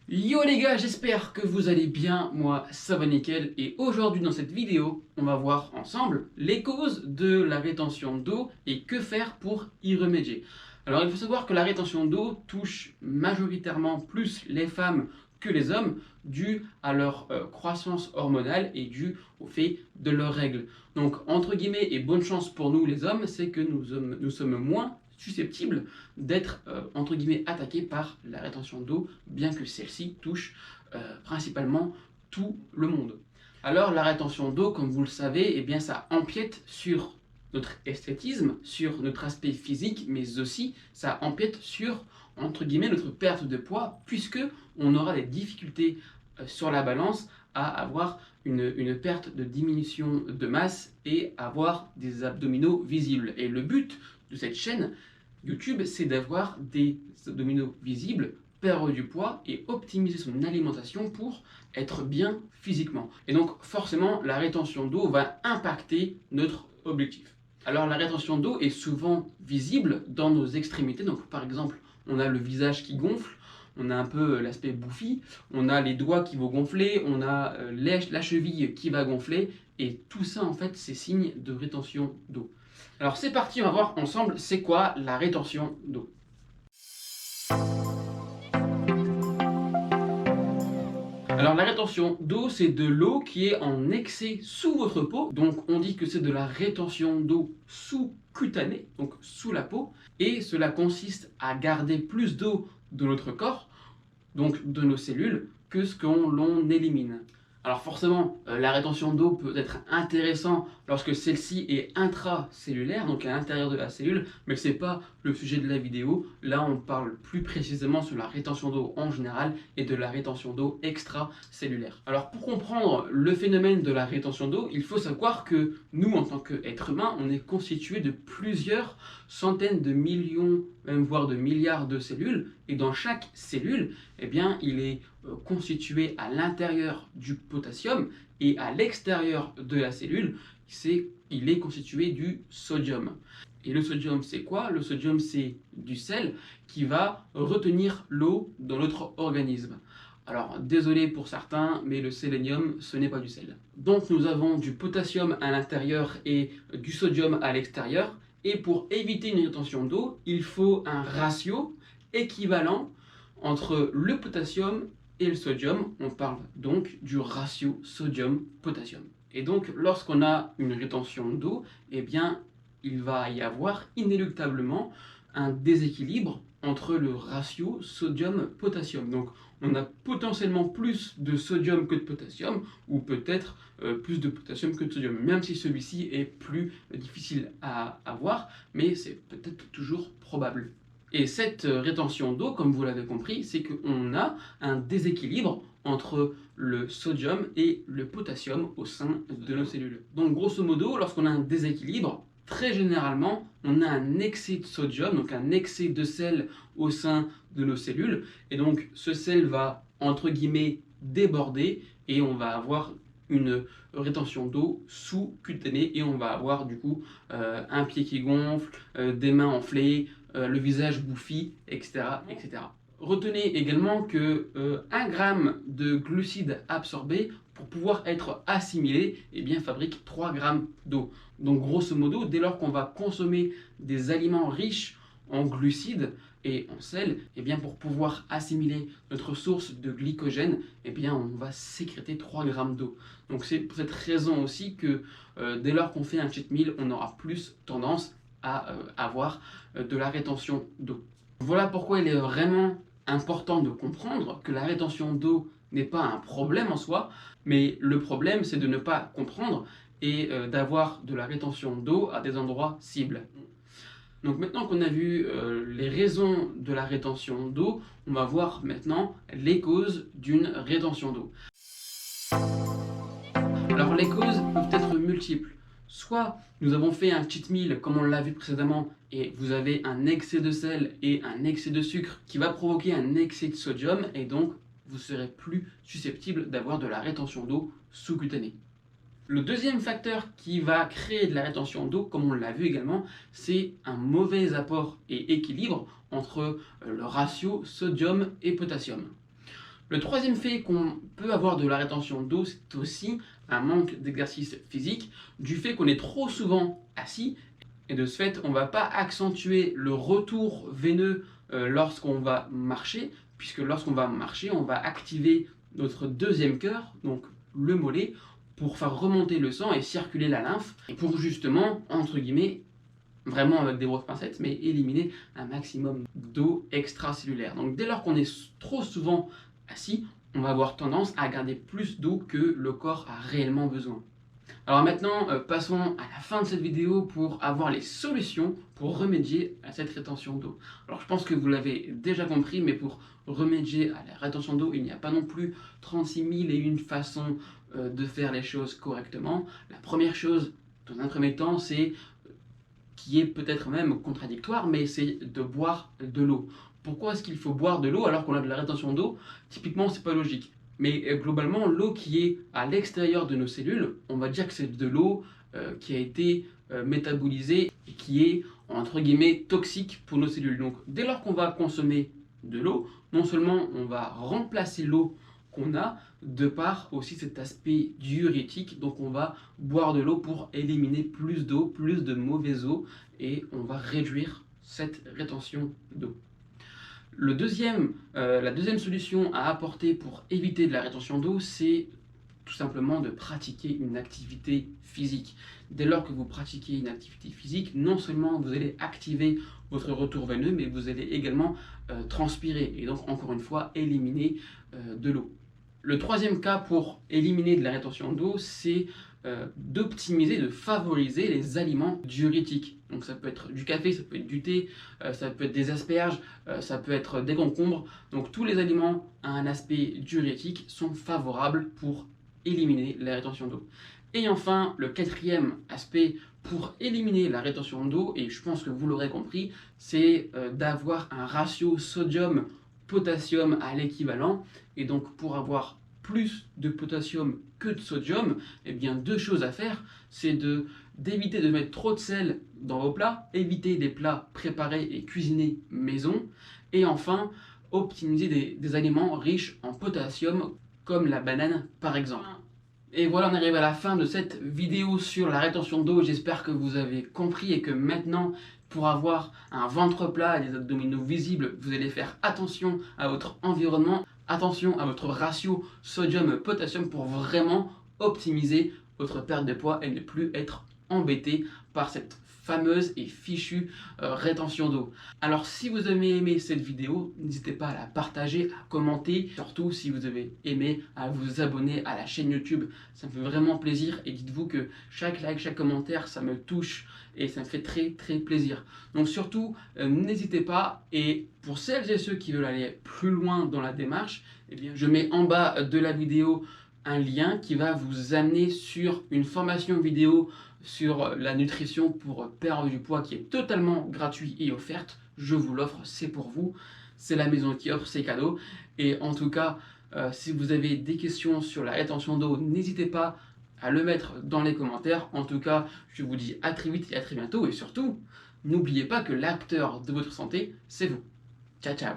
Yo les gars, j'espère que vous allez bien, moi ça va nickel et aujourd'hui dans cette vidéo, on va voir ensemble les causes de la rétention d'eau et que faire pour y remédier. Alors il faut savoir que la rétention d'eau touche majoritairement plus les femmes que les hommes dû à leur croissance hormonale et dû au fait de leurs règles. Donc entre guillemets et bonne chance pour nous les hommes, c'est que nous sommes moins susceptibles d'être entre guillemets attaqués par la rétention d'eau, bien que celle-ci touche principalement tout le monde. Alors la rétention d'eau, comme vous le savez, eh bien, ça empiète sur notre esthétisme, sur notre aspect physique, mais aussi ça empiète sur entre guillemets notre perte de poids, puisque on aura des difficultés sur la balance à avoir une perte de diminution de masse et avoir des abdominaux visibles. Et le but de cette chaîne YouTube, c'est d'avoir des abdominaux visibles, perdre du poids et optimiser son alimentation pour être bien physiquement. Et donc forcément, la rétention d'eau va impacter notre objectif. Alors la rétention d'eau est souvent visible dans nos extrémités. Donc par exemple, on a le visage qui gonfle, on a un peu l'aspect bouffi, on a les doigts qui vont gonfler, on a la cheville qui va gonfler, et tout ça en fait c'est signe de rétention d'eau. Alors c'est parti, on va voir ensemble c'est quoi la rétention d'eau. Alors la rétention d'eau, c'est de l'eau qui est en excès sous votre peau, donc on dit que c'est de la rétention d'eau sous-cutanée, donc sous la peau, et cela consiste à garder plus d'eau de notre corps, donc de nos cellules, que ce qu'on l'on élimine. Alors forcément, la rétention d'eau peut être intéressant lorsque celle-ci est intracellulaire, donc à l'intérieur de la cellule, mais ce n'est pas le sujet de la vidéo. Là, on parle plus précisément sur la rétention d'eau en général et de la rétention d'eau extracellulaire. Alors pour comprendre le phénomène de la rétention d'eau, il faut savoir que nous, en tant qu'êtres humains, on est constitué de plusieurs centaines de millions, même voire de milliards de cellules, et dans chaque cellule, eh bien, il est constitué à l'intérieur du potassium et à l'extérieur de la cellule, il est constitué du sodium. Et le sodium, c'est quoi? Le sodium, c'est du sel qui va retenir l'eau dans notre organisme. Alors, désolé pour certains, mais le sélénium, ce n'est pas du sel. Donc, nous avons du potassium à l'intérieur et du sodium à l'extérieur. Et pour éviter une rétention d'eau, il faut un ratio équivalent entre le potassium et le sodium. On parle donc du ratio sodium-potassium. Et donc, lorsqu'on a une rétention d'eau, eh bien, il va y avoir inéluctablement un déséquilibre entre le ratio sodium-potassium. Donc, on a potentiellement plus de sodium que de potassium, ou peut-être plus de potassium que de sodium, même si celui-ci est plus difficile à avoir, mais c'est peut-être toujours probable. Et cette rétention d'eau, comme vous l'avez compris, c'est qu'on a un déséquilibre entre le sodium et le potassium au sein de nos cellules. Donc grosso modo, lorsqu'on a un déséquilibre, très généralement, on a un excès de sodium, donc un excès de sel au sein de nos cellules, et donc ce sel va, entre guillemets, déborder, et on va avoir une rétention d'eau sous-cutanée, et on va avoir du coup un pied qui gonfle, des mains enflées, le visage bouffi, etc., etc. Retenez également que 1 gramme de glucides absorbés, pour pouvoir être assimilé, eh bien, fabrique 3 grammes d'eau. Donc grosso modo, dès lors qu'on va consommer des aliments riches en glucides et en sel, eh bien, pour pouvoir assimiler notre source de glycogène, eh bien, on va sécréter 3 grammes d'eau. Donc c'est pour cette raison aussi que dès lors qu'on fait un cheat meal, on aura plus tendance à avoir de la rétention d'eau. Voilà pourquoi il est vraiment important de comprendre que la rétention d'eau n'est pas un problème en soi, mais le problème c'est de ne pas comprendre et d'avoir de la rétention d'eau à des endroits cibles. Donc maintenant qu'on a vu les raisons de la rétention d'eau, on va voir maintenant les causes d'une rétention d'eau. Alors les causes peuvent être multiples. Soit nous avons fait un cheat meal comme on l'a vu précédemment et vous avez un excès de sel et un excès de sucre qui va provoquer un excès de sodium et donc vous serez plus susceptible d'avoir de la rétention d'eau sous-cutanée. Le deuxième facteur qui va créer de la rétention d'eau, comme on l'a vu également, c'est un mauvais apport et équilibre entre le ratio sodium et potassium. Le troisième fait qu'on peut avoir de la rétention d'eau, c'est aussi un manque d'exercice physique, du fait qu'on est trop souvent assis, et de ce fait, on ne va pas accentuer le retour veineux lorsqu'on va marcher, puisque lorsqu'on va marcher, on va activer notre deuxième cœur, donc le mollet, pour faire remonter le sang et circuler la lymphe, et pour justement, entre guillemets, vraiment avec des grosses pincettes, mais éliminer un maximum d'eau extracellulaire. Donc dès lors qu'on est trop souvent assis, on va avoir tendance à garder plus d'eau que le corps a réellement besoin. Alors maintenant, passons à la fin de cette vidéo pour avoir les solutions pour remédier à cette rétention d'eau. Alors je pense que vous l'avez déjà compris, mais pour remédier à la rétention d'eau, il n'y a pas non plus 36 001 façons de faire les choses correctement. La première chose, dans un premier temps, c'est qui est peut-être même contradictoire, mais c'est de boire de l'eau. Pourquoi est-ce qu'il faut boire de l'eau alors qu'on a de la rétention d'eau? Typiquement, c'est pas logique. Mais globalement, l'eau qui est à l'extérieur de nos cellules, on va dire que c'est de l'eau qui a été métabolisée et qui est, entre guillemets, toxique pour nos cellules. Donc, dès lors qu'on va consommer de l'eau, non seulement on va remplacer l'eau qu'on a, de par aussi cet aspect diurétique, donc on va boire de l'eau pour éliminer plus d'eau, plus de mauvaise eau, et on va réduire cette rétention d'eau. La deuxième solution à apporter pour éviter de la rétention d'eau, c'est tout simplement de pratiquer une activité physique. Dès lors que vous pratiquez une activité physique, non seulement vous allez activer votre retour veineux, mais vous allez également transpirer et donc encore une fois éliminer de l'eau. Le troisième cas pour éliminer de la rétention d'eau, c'est d'optimiser, de favoriser les aliments diurétiques. Donc ça peut être du café, ça peut être du thé, ça peut être des asperges, ça peut être des concombres. Donc tous les aliments à un aspect diurétique sont favorables pour éliminer la rétention d'eau. Et enfin, le quatrième aspect pour éliminer la rétention d'eau, et je pense que vous l'aurez compris, c'est d'avoir un ratio sodium-potassium à l'équivalent. Et donc pour avoir plus de potassium que de sodium, eh bien deux choses à faire, c'est d'éviter de mettre trop de sel dans vos plats, éviter des plats préparés et cuisinés maison, et enfin optimiser des aliments riches en potassium comme la banane par exemple. Et voilà, on arrive à la fin de cette vidéo sur la rétention d'eau. J'espère que vous avez compris et que maintenant, pour avoir un ventre plat et des abdominaux visibles, vous allez faire attention à votre environnement, attention à votre ratio sodium-potassium pour vraiment optimiser votre perte de poids et ne plus être embêté par cette fameuse et fichue rétention d'eau. Alors si vous avez aimé cette vidéo, n'hésitez pas à la partager, à commenter, surtout si vous avez aimé, à vous abonner à la chaîne YouTube, ça me fait vraiment plaisir et dites-vous que chaque like, chaque commentaire, ça me touche et ça me fait très très plaisir. Donc surtout, n'hésitez pas, et pour celles et ceux qui veulent aller plus loin dans la démarche, eh bien, je mets en bas de la vidéo un lien qui va vous amener sur une formation vidéo sur la nutrition pour perdre du poids qui est totalement gratuit et offerte. Je vous l'offre, c'est pour vous. C'est la maison qui offre, c'est cadeau. Et en tout cas, si vous avez des questions sur la rétention d'eau, n'hésitez pas à le mettre dans les commentaires. En tout cas, je vous dis à très vite et à très bientôt. Et surtout, n'oubliez pas que l'acteur de votre santé, c'est vous. Ciao, ciao.